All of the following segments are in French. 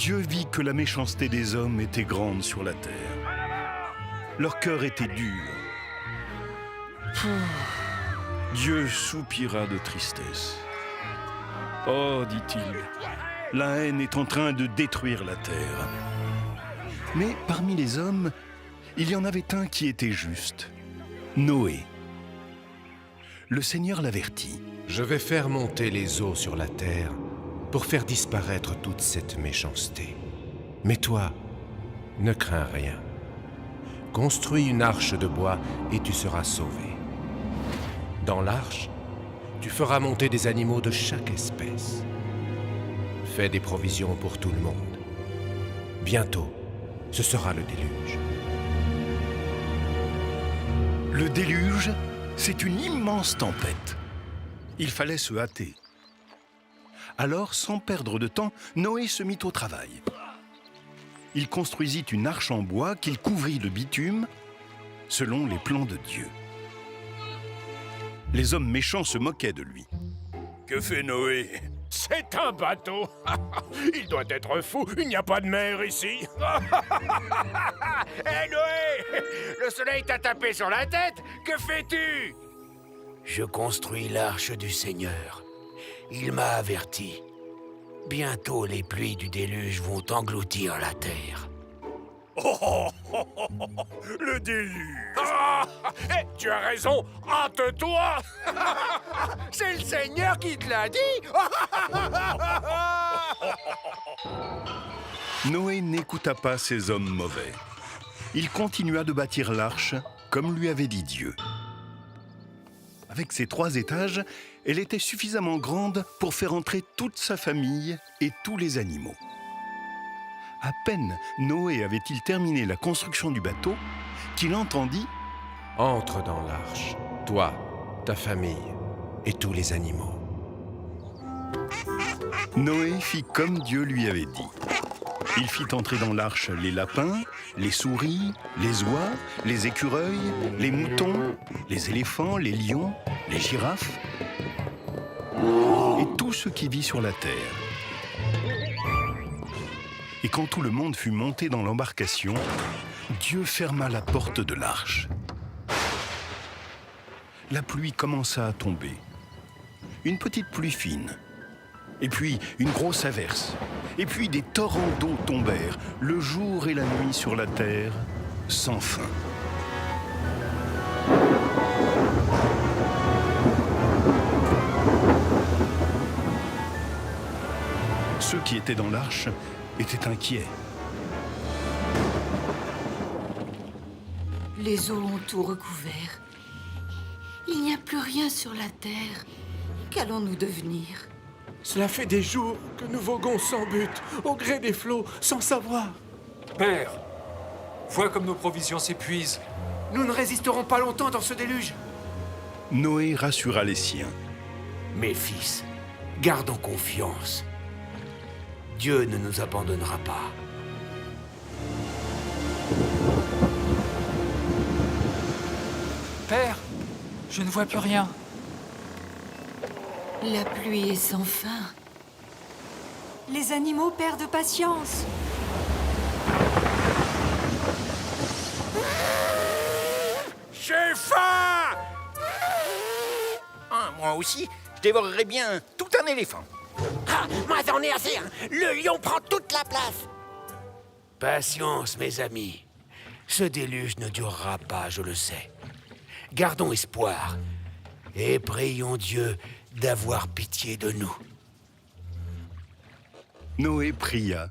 Dieu vit que la méchanceté des hommes était grande sur la terre. Leur cœur était dur. Dieu soupira de tristesse. « Oh, dit-il, la haine est en train de détruire la terre. » Mais parmi les hommes, il y en avait un qui était juste, Noé. Le Seigneur l'avertit. « Je vais faire monter les eaux sur la terre pour faire disparaître toute cette méchanceté. Mais toi, ne crains rien. Construis une arche de bois et tu seras sauvé. Dans l'arche, tu feras monter des animaux de chaque espèce. Fais des provisions pour tout le monde. Bientôt, ce sera le déluge. » Le déluge, c'est une immense tempête. Il fallait se hâter. Alors, sans perdre de temps, Noé se mit au travail. Il construisit une arche en bois qu'il couvrit de bitume, selon les plans de Dieu. Les hommes méchants se moquaient de lui. « Que fait Noé ? » « C'est un bateau. Il doit être fou, il n'y a pas de mer ici. » Hé Noé, le soleil t'a tapé sur la tête, que fais-tu? Je construis l'arche du Seigneur. Il m'a averti. Bientôt les pluies du déluge vont engloutir la terre. Le déluge. Tu as raison, hâte-toi. C'est le Seigneur qui te l'a dit. Noé n'écouta pas ces hommes mauvais. Il continua de bâtir l'arche comme lui avait dit Dieu. Avec ses 3 étages, elle était suffisamment grande pour faire entrer toute sa famille et tous les animaux. À peine Noé avait-il terminé la construction du bateau qu'il entendit « Entre dans l'arche, toi, ta famille et tous les animaux. » Noé fit comme Dieu lui avait dit. Il fit entrer dans l'arche les lapins, les souris, les oies, les écureuils, les moutons, les éléphants, les lions, les girafes et tout ce qui vit sur la terre. Et quand tout le monde fut monté dans l'embarcation, Dieu ferma la porte de l'arche. La pluie commença à tomber. Une petite pluie fine. Et puis une grosse averse. Et puis des torrents d'eau tombèrent, le jour et la nuit sur la terre, sans fin. Ceux qui étaient dans l'arche étaient inquiets. Les eaux ont tout recouvert. Il n'y a plus rien sur la terre. Qu'allons-nous devenir ? Cela fait des jours que nous voguons sans but, au gré des flots, sans savoir. Père, vois comme nos provisions s'épuisent. Nous ne résisterons pas longtemps dans ce déluge. Noé rassura les siens. Mes fils, gardons confiance. Dieu ne nous abandonnera pas. Père, je ne vois plus rien. La pluie est sans fin. Les animaux perdent patience. J'ai faim! Ah, moi aussi, je dévorerais bien tout un éléphant. Ah, moi j'en ai assez, hein. Le lion prend toute la place. Patience, mes amis. Ce déluge ne durera pas, je le sais. Gardons espoir et prions Dieu d'avoir pitié de nous. Noé pria.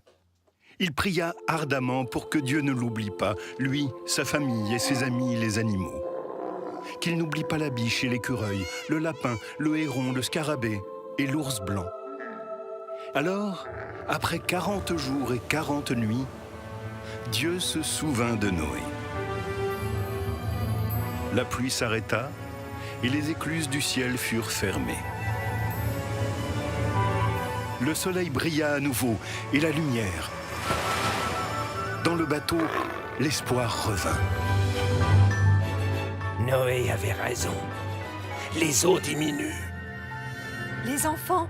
Il pria ardemment pour que Dieu ne l'oublie pas, lui, sa famille et ses amis, les animaux. Qu'il n'oublie pas la biche et l'écureuil, le lapin, le héron, le scarabée et l'ours blanc. Alors, après 40 jours et 40 nuits, Dieu se souvint de Noé. La pluie s'arrêta et les écluses du ciel furent fermées. Le soleil brilla à nouveau et la lumière. Dans le bateau, l'espoir revint. Noé avait raison. Les eaux diminuent. Les enfants,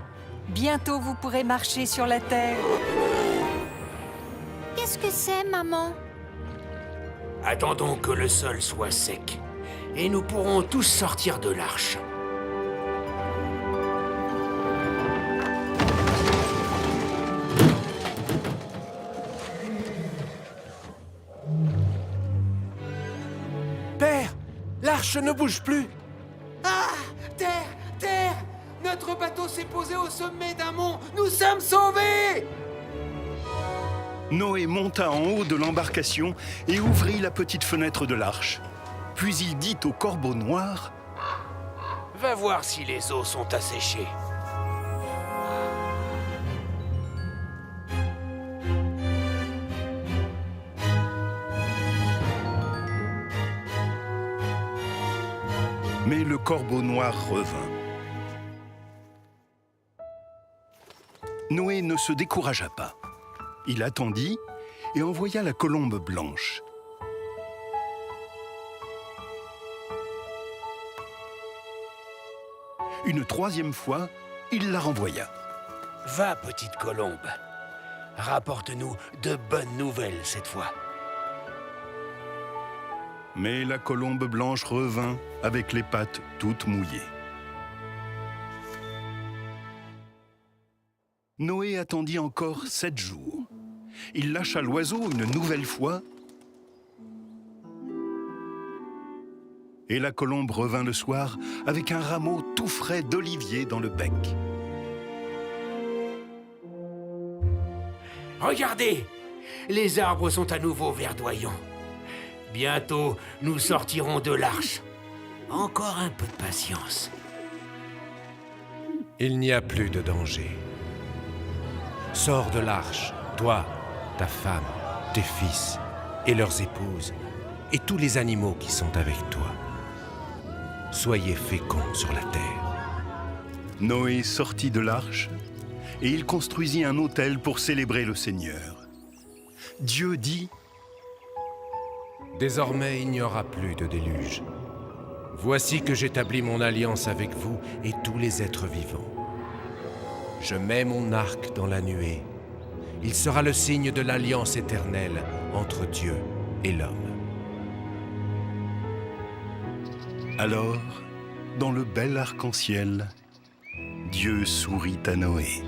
bientôt vous pourrez marcher sur la terre. Qu'est-ce que c'est, maman? Attendons que le sol soit sec, et nous pourrons tous sortir de l'arche. Père, l'arche ne bouge plus. Ah! Terre! Terre! Notre bateau s'est posé au sommet d'un mont. Nous sommes sauvés! Noé monta en haut de l'embarcation et ouvrit la petite fenêtre de l'arche. Puis il dit au corbeau noir: Va voir si les eaux sont asséchées. Mais le corbeau noir revint. Noé ne se découragea pas. Il attendit et envoya la colombe blanche. Une troisième fois, il la renvoya. Va, petite colombe. Rapporte-nous de bonnes nouvelles cette fois. Mais la colombe blanche revint avec les pattes toutes mouillées. Noé attendit encore 7 jours. Il lâcha l'oiseau une nouvelle fois et la colombe revint le soir avec un rameau tout frais d'olivier dans le bec. Regardez! Les arbres sont à nouveau verdoyants. Bientôt, nous sortirons de l'arche. Encore un peu de patience. Il n'y a plus de danger. Sors de l'arche, toi, ta femme, tes fils et leurs épouses, et tous les animaux qui sont avec toi. Soyez féconds sur la terre. Noé sortit de l'arche et il construisit un autel pour célébrer le Seigneur. Dieu dit: Désormais, il n'y aura plus de déluge. Voici que j'établis mon alliance avec vous et tous les êtres vivants. Je mets mon arc dans la nuée. Il sera le signe de l'alliance éternelle entre Dieu et l'homme. Alors, dans le bel arc-en-ciel, Dieu sourit à Noé.